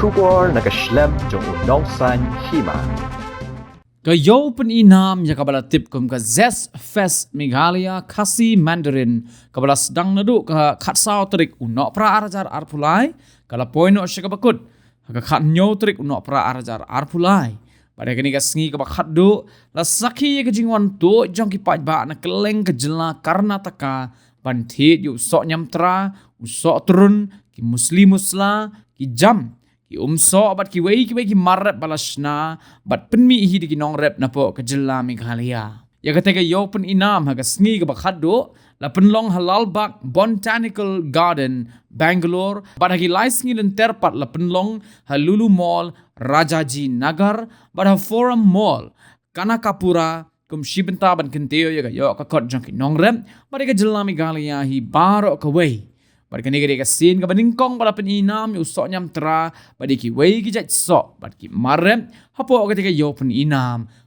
bersyukur nak keslem jong unongsan Hima. Kayo Pynïaid ya kabala tip kum ka Zest Fest Meghalaya Khasi Mandarin kabala sedang naduk ka khatsau terik unok pra arajar arpulai kala poino syakabakut ka khatnyo terik unok pra arajar arpulai pada kini ka sengi ka bakhatdu la sakhi ka jingwan tu jong ki pajba na keleng ka jela Karnataka banthit yu Sohñiamtra usok turun ki musla ki jam ki umso bat ki wei ki marrep balasna bat penmi hi di nong rep napo ke jela Meghalaya ya kata yo Pynïaid ha ka sngi ka bakhaddo la penlong halal bak botanical garden Bengaluru bat ha ki laisngi len terpat la penlong halulu mall Rajaji Nagar bat ha forum mall Kanakapura kum shibenta ban kenteo ya ka yo ka kot jong ki nong rep bat ka jela Meghalaya hi baro ka wei pada kini kita sin ke beningkong pada Pynïaid yu Sohñiamtra pada ki wei ki jat sok pada ki marem hapo ketika yo Pynïaid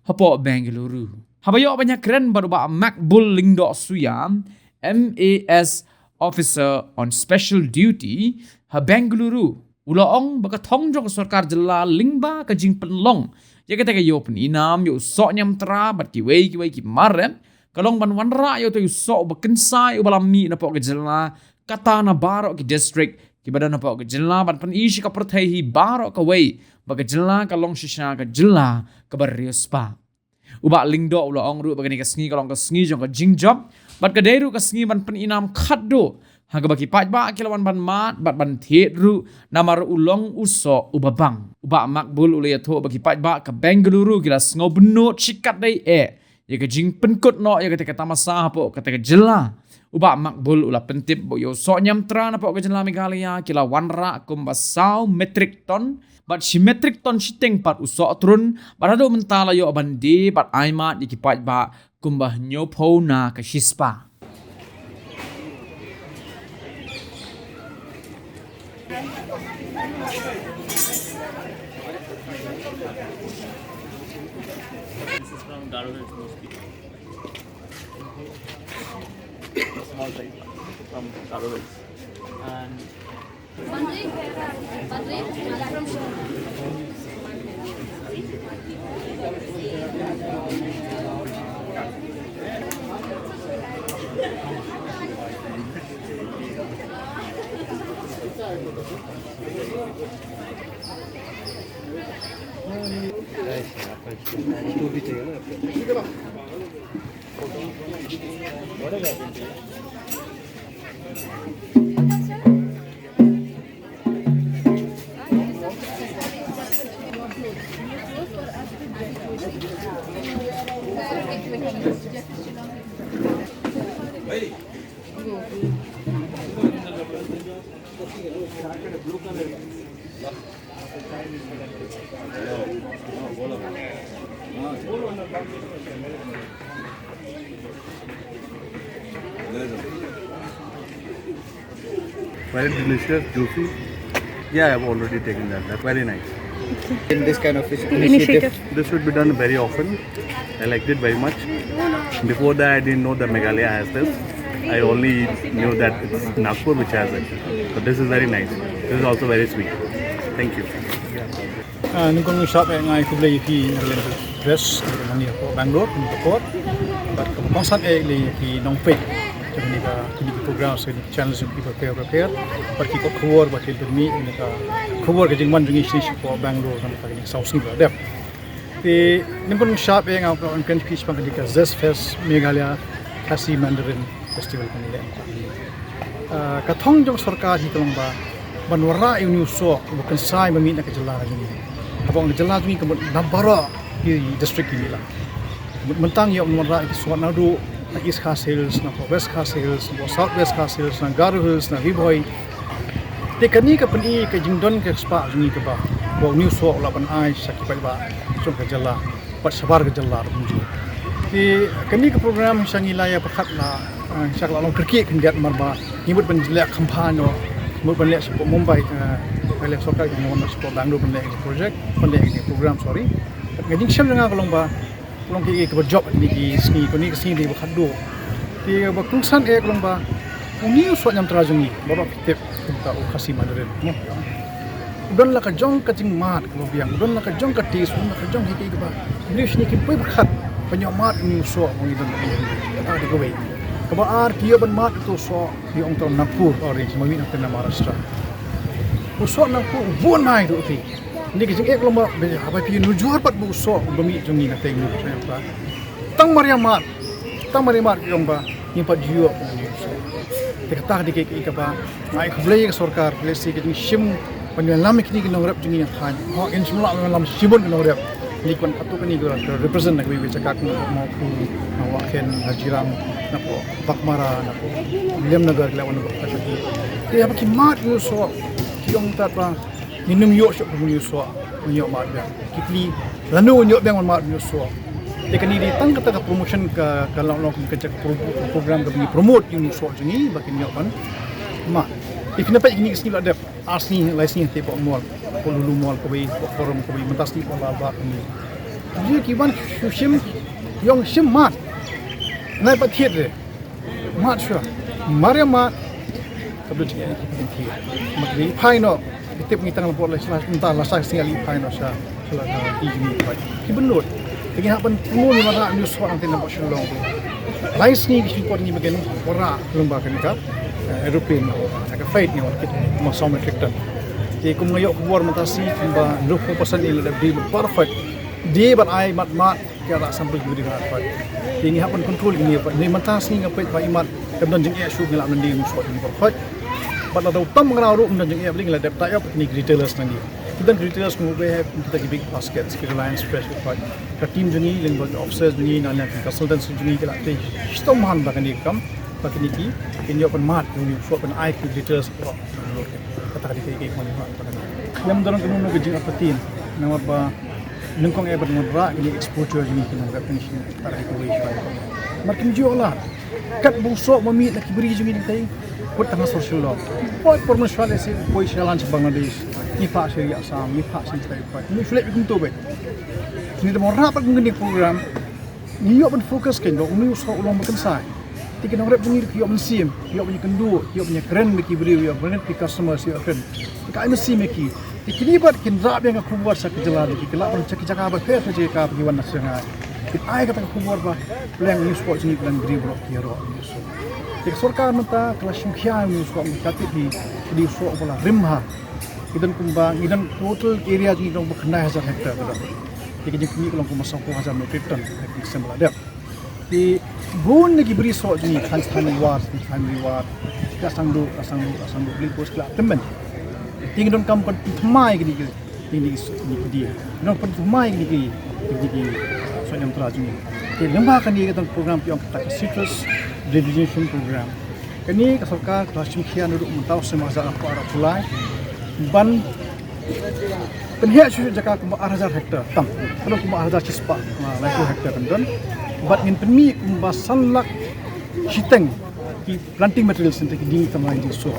hapo Bengaluru haba yo banyak keren baru ba makbul lingdo suyam MAS officer on special duty ha Bengaluru ulaong baka thongjong sarkar jela lingba ka jing penlong ya ketika yo Pynïaid yu Sohñiamtra pada ki wei ki marem kalong ban wanra yo to yu sok bakensai ubalami na po ke jela kata na barok ki district ki badan na po ke jela ban pan isi ka perthai hi barok ka wei ba ke jela ka long shisha ka jela ka barius pa uba lingdo ulo ong ru ba ni ka sngi ka long ka sngi jong ka jingjob bat ka deiru ka sngi ban Pynïaid khaddo ha ka ba ki paj ba kilawan ban mat bat ban thet ru namar ulong uso ubabang uba makbul ule ya tho ba ki paj ba ka Bengaluru kila sngo benut sikat dai ya ka jing penkut no ya ka tamasa po ka jela uba makbul ula pentip bo yo Sohñiamtra na po ka jela Meghalaya kila wanra Kumba sau metric ton bat si metric ton siteng pat usok turun barado mentala yo abandi bat aimat dikipaj ba Kumba nyo po na ka shispa This is from Bengaluru mostly. Small size from Bengaluru. And very delicious, juicy. Yeah, I have already taken that. That's very nice. In this kind of initiative. This should be done very often. I liked it very much. Before that, I didn't know that Meghalaya has this. I only knew that it's Nagpur which has it. But this is very nice. This is also very sweet. Thank you. Nung shop ngay kublay ki dress ni ko Bangalore ni ko but konsat li ki nong pay ni ka program sa channels yung prepare but ki ko cover but il mi ni ka cover ka jingman ringi shi ko Bangalore kan ka ni South Singapore dep ti nung shop ngay ang kan pitch pang ka Zest Fest Meghalaya Khasi Mandarin Festival kan ni ka thong jong sarkar hi kalong ba banwara yung news so bukan sai mami na ka jela ni abang jela ni ka nabara di district ini lah mentang yo menwara ki Suwarnadu East Khasi Hills na West Khasi Hills na South West Khasi Hills na Garu Hills na Riboy te kani ka pani ka jingdon ka spa ni ka ba bo news so la ban ai sakit ba so ka jela pat sabar ka jela muju te kani ka program sangilaya pakhat la sakla long terki kan gat marba nyibut ban jelek kampano mut ban lek support Mumbai lek sokak yang mon support Bangalore ban lek project ban lek program sorry ngajing syam nga kalong ba kalong ki ka job ni ki sni ko ni ki sni di bakado ti ba kungsan kalong ba uni Sohñiamtra jungi baru tip kita Khasi Mandarin no don la ka jong ka jing mat ko biang don la ka jong ka tis don la ka jong hiki ka ba English ni ki pui khat panyo mat ni so mo idon ta di ko we ka ba ar tiyo ban mat to so di ong to Nagpur orange mami na tena Maharashtra so Nagpur bon nai do ti ni ki jing ek lo ma be ha ba pi nu jor pat bu so bami jong ni na teng ni pa tang maria mat yong ba ni pa jiyo te kata di ke ba ngai khlei ka sarkar lesi ke jing shim panyo lam ki ni ki nong rap jing ni than ho in shimla lam shibon ki nong rap ni kon atu ka ni go represent na ko be chakak mo ku na wa ken hajiram na po bakmara na po lem nagar lawan ko ka ti te ha ki mat yo so yong ta pa minum yo so ko yo so yo mat ba kikli lanu yo bang mat yo so te kan ni tang kata promotion ka kalau ka cak program ka ni promote yung so jingi bakin yo ban ma ikna pa ini kisni ladap asni laisni te po mall ko lulu mall ko be forum ko be mentas ni ko la ba ni ji ki ban shim yong shim mat nai pa thiet re mat sha maria mat ka be ji ki thi mak ni phai no tip ni tang po la sla ta la sa singali phai no sha sla ti ji ni pa ki benut Tingin hapan semua ni mana news orang tindak buat shulong. Lain ni support ni bagian orang lomba kan kap aeroplane agak flight ni orang kita masam reflector. Jadi kum ngayok keluar mentasi kumba 20% ini lebih perfect. Dia ai mat kira sampai jadi perfect. Tingin hapan control ini apa ni mentasi ngapai pak imat kemudian jeng ia syuk ngelak nanti musuh ini perfect. Pada tahu tam mengenal dan jeng ia beli ngelak dep tak ni retailers nanti. Kita retailers mengubah kita big baskets, kita Reliance Fresh Food. Kita team jeni, lingkod officers jeni, nanya consultants jeni kita ada. Sistem mahal bahkan ni kam, bahkan ni ki, ini open mat, ini shop open eye retailers. Kata kali kayak mana bahkan. Yang dalam kamu nak kerja apa tin, nama apa, lingkong eber mudra, ini exposure jeni kita nak finishing, kata kita boleh. Makin jual lah. Kat busuk mami nak beri jeni kita. Buat tengah social law. Buat permasalahan esi, buat challenge Bangladesh. Ni pak syariah Assam, ni pak syariah Pak. Ni flip ikut tu bet. Ni dah orang rapat mengenai program. Ni yo pun fokus kan, dok ni usah ulang makan sai. Tiga orang rapat mengenai yo mensim, yo punya kendu, yo punya keren meki beri, yo berenat pi customer si keren. Tiga mensim meki. Ikini bat kin rap yang aku buat sak jalan, tiga pun cak cak apa fair saja ka pergi wan nasional. Kita ai kata aku buat bah, plan ni sport ni plan beri blok hero. Tiga sarkar mata kelas Sohñiamtra ni sport mengkatit di so bola rimha. Idan Kumba, idan total area ni dong berkenai 1000 hektar dah. Jadi kini kalau Kumba 10,000 metrik ton hektar sembala dah. Di bun lagi beri sok ni family war, kita sanggup beli pos kelak teman. Tinggal dong kampan mai gini dia. Dong pun mai gini Sohñiamtra ni. Jadi lembah kan dia kata program yang kita citrus rejuvenation program. Kini sarkar kelas Sohñiamtra duduk mentau semasa apa arah Julai. Ban Pynïaid sudah jaga kumba 1000 hektar tam kalau kumba 1000 cispa lagi hektar kan bat ngin penmi kumba sanlak chiteng ki planting materials untuk dini tamai di so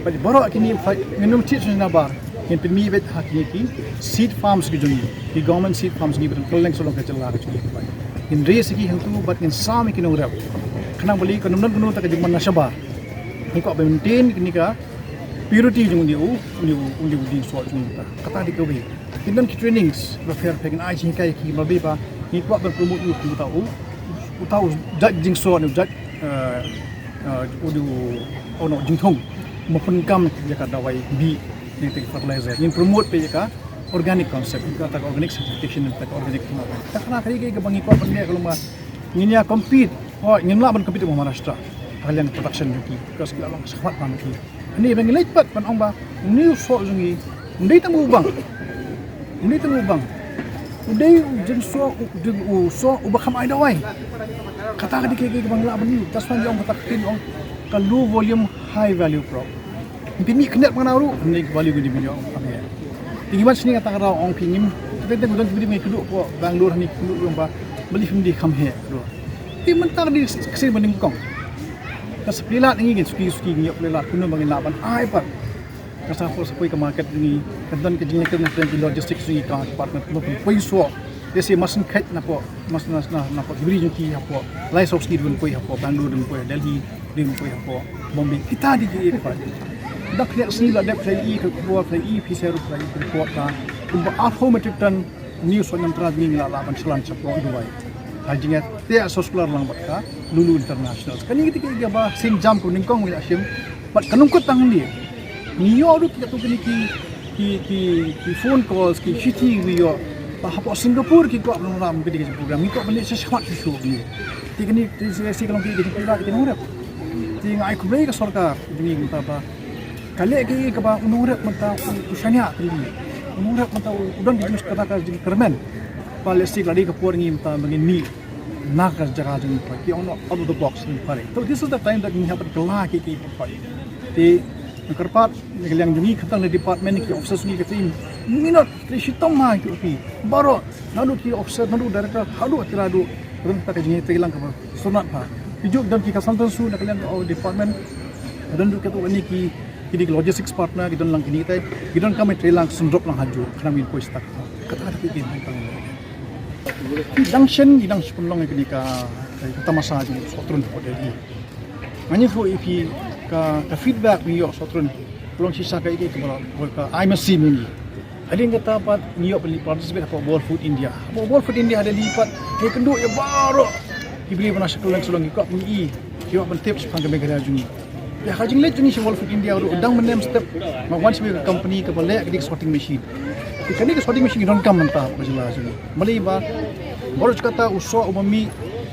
pada baru kini minum tit sudah bar ngin penmi bet hakni ki seed farms ki jungi ki government seed farms ni betul leng solong ka jala ki in race ki hentu bat ngin sami ki nurap kena beli kanun tak jingman nasaba ni ko maintain kini ka purity jung undi so jung kata di kowe kinan ki trainings refer pegen ai jing kai ki mabe ba ni kwa ber promote you tahu judging so ni judge udu ono jing thong mapun kam ya ka dawai bi ni te fertilizer ni promote pe ka organic concept ka organic certification ka organic tak kena kali ke bangi ko pande kalau ma ni ya compete ngin la ban compete mo Maharashtra kalian production yuki because kita lang sahabat pan ki ini bang lepat pan ong ba new so jungi ndai tamu bang udai jen so uba kham ai dawai kata ka dikeke bang la bani taswan jong kata tin ong ka low volume high value crop pimi knet manaru ni value gudi minyo ame tingiman sini kata ra ong pingim kita gudon bidi me kudu ko Bengaluru ni kudu yong ba beli findi kham he do ti mentar di kesini banding kong kasepilat ingin suki ngiok pelat kuno bangin laban ai pat kasapol sapoi ke market ni kedan ke jingnya kena dan logistics ni ka department mo poi so desi masin khat na po mas na po bri juki hapo lai sok ski dun poi hapo Bengaluru dun poi Delhi dun poi hapo Bombay kita di je pa dak le si la dep play e ka bo play e pi seru play report ka kumba afo metric ton new Sohñiamtra ni la ban salan sa pro dubai hajinga te soskular lang bat ka lulu international kani ketika iga ba sim jam ko ningkong wi asim bat kanung ko tang ni niyo du ki tu ki phone calls ki shiti wi yo ba hapo Singapore ki ko ram ram ketika program ni ko balik sesuatu show ni tikani si kalong ki kita kita murah ti ngai ko ka sarkar ni mata ba kale ki ka ba unurap mata usanya tri unurap mata udan di jus kata ka jing kermen palestik ladi ka por ngi mata bangin ni nakas jaga jing pa ki ono out of the box ni pare so this is the time that we have to la ki pa ti kerpat yang jungi khatang di department ki officers ni ka tim minot tri sitom ma ki pi baro nalu ki officer nalu director hadu tiradu kadang tak jingi trilang ka sunat pa hijuk dan ki kasantan su nak kalian department dan du ketu ni ki kini logistics partner kita lang kini kita kami trilang sundrop lang haju kami pois tak kata ada bikin junction idang sepulong kini ka kata masa ju sotrun hodeli mani fo ipi ka feedback ni yo sotrun pelong sisa ka iki ka I must see mini ada yang kata pat ni yo beli participate apa World Food India ada lipat ke kenduk ya baru ibli bana sekolah sulong ikut ni yo ban tips pang kami gara jungi ya hajing let jungi World Food India ru udang menem step ma once we company ke balik ke sorting machine ikani ke sorting machine don kam mentah majela jungi mali ba baru kata uso umami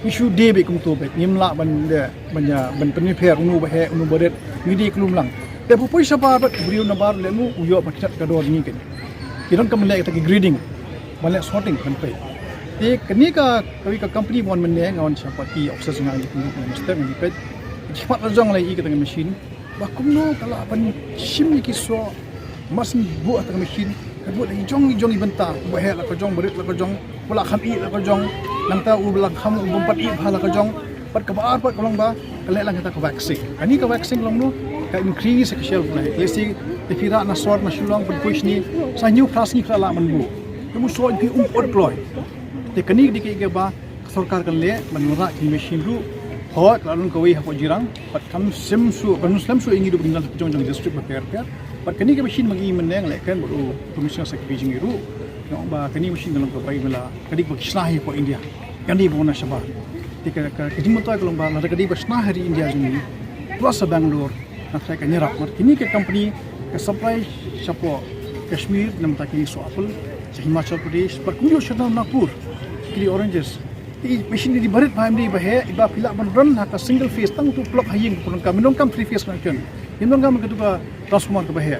issue day be kum to be nimla ban de banya ban penni pher unu ba he unu badet ni di klum lang te pupoi sapa ba brio na bar le mu uyo ba kitat ka dor ni ken kidon kam le ta ki grading balik sorting kan pe te kani ka kawi ka company bon men ne ngawan siapa ki officer ngai di step ni pet cepat rajang lai ke tengah mesin bakum no kala pan sim ki so masin buat tengah mesin buat lagi jong ibenta bahaya la ka jong berit la ka jong pula kham i la ka jong nang ta u la kham u bompat i bhala ka jong pat ka bar pat kolong ba kale lang kita ka vaccine ani ka vaccine long no ka increase ka shelf life lesi te pira na sort na shulong pun push ni sa new class ni kala man bu kamu so ki deploy te kani di ke ba sarkar kan le manura ki mesin ru hot lalu kawai hapo jirang pat kam semsu kanuslam su ingi du bingal jong district repair pat kani ke machine magi meneng lekan baru commission secretary jingiru no ba kani machine dalam ka bai mela kadi ba kisnahi po India kani bona shaba tika ka kidi moto ka lomba la kadi ba kisnahi hari India jingi plus Bengaluru na sai ka nyerap mar kini ke company ka supply chapo Kashmir nam ta kini so apple Himachal Pradesh pat kuyo shadam Nagpur kini oranges machine di barit paham di bahe iba pila ban run haka single phase tang tu plug haying pun kam minong kam three phase connection minong kam ke tuka transformer ke bahe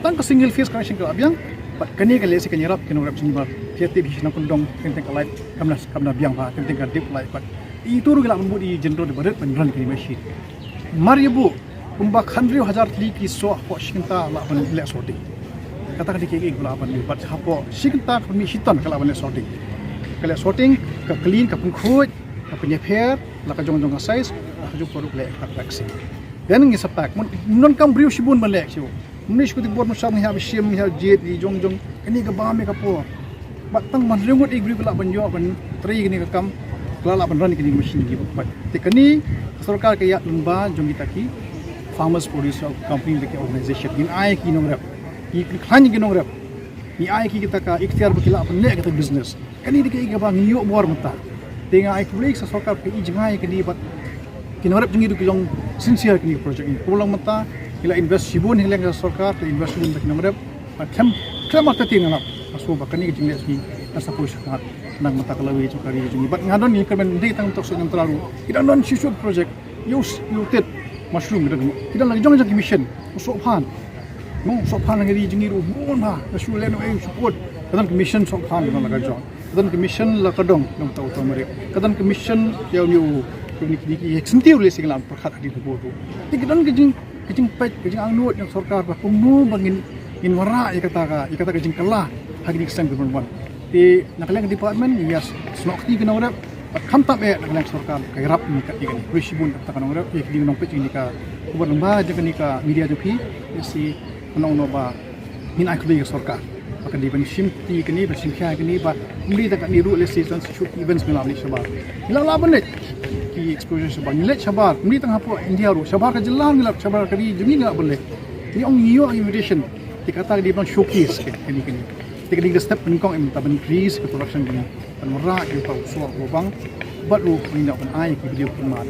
tang ka single phase connection ke abyang pat kani ka lesi ka nyerap kino rap sini ba tiap bi na kundong tentang ka light kamna biang ba tentang ka deep light pat itu ru gila ban di generator di barit ban run ke machine maribu kumba khandri hazar tli ki so ho shinta la ban le sorting kata ka dikeki gula ban di pat hapo shinta mi hitan kala ban le sorting kala sorting ka clean ka pungkhut ka penyeper la ka jong ka size la ka jong produk le ka vaccine dan ngi sapak non kam briu sibun balek siu munish ku ti bor mo sam ha bishim ha jet di jong kani ka ba me ka po batang man rengot ik briu la ban yo ban tri ni ka kam la ban ran kini machine gi bat te kani sarkar ka ya lumba jong taki farmers producer company like organization in ai ki nong rap ki khani ki nong rap ni ai ki kita ka ikhtiar bakila ban le ka business kani dikei ka bang yo bor mata tenga ai public sa sarkar ke ijngai ke di bat kinarap jingi du kilong sincere kini project ini pulang mata ila invest sibun hilang sa sarkar ke invest sibun tak kinarap kem mata tinga aso ba kani jingi ki asa push ka nang mata kalawi chukari jingi bat ngadon ni kerben ndi tang tok sa terlalu kidan non sishu project use tet mushroom kidan lagi jong jong mission so phan so phan lagi jingi ru mon ha asu leno ai support kadan mission so phan na laga jong kadan mission la kadong nang tau tau mari kadan mission yang new ni sentiu le sing lam perkhat di tubuh tu kadan kijing pet kijing angnut yang sarkar ba kumnu bangin in wara ikata kijing kala hagi sang berbuat di nakalang department yes snokti kena urap kham tak be nakalang sarkar kai rap ni kat ni risibun tak kana urap ye kidi nong pet ni ka ubur lemba je ni ka media joki si nong no ba min akli sarkar akan di ban simti kini ba simkhya kini ba muli tak ni ru le season shoot events melam ni sabar hilang laban le ki exposure sabar ni le sabar muli tang hapo India ru sabar ka jelang ngilap sabar kadi jemi ngak boleh Ini ong iyo ang invitation. Dikata di bang showcase kini. Tika di step penikong im taban increase ke production kini. Panmara ke tau suak lubang. But lu pindah pun ai ke video pun mat.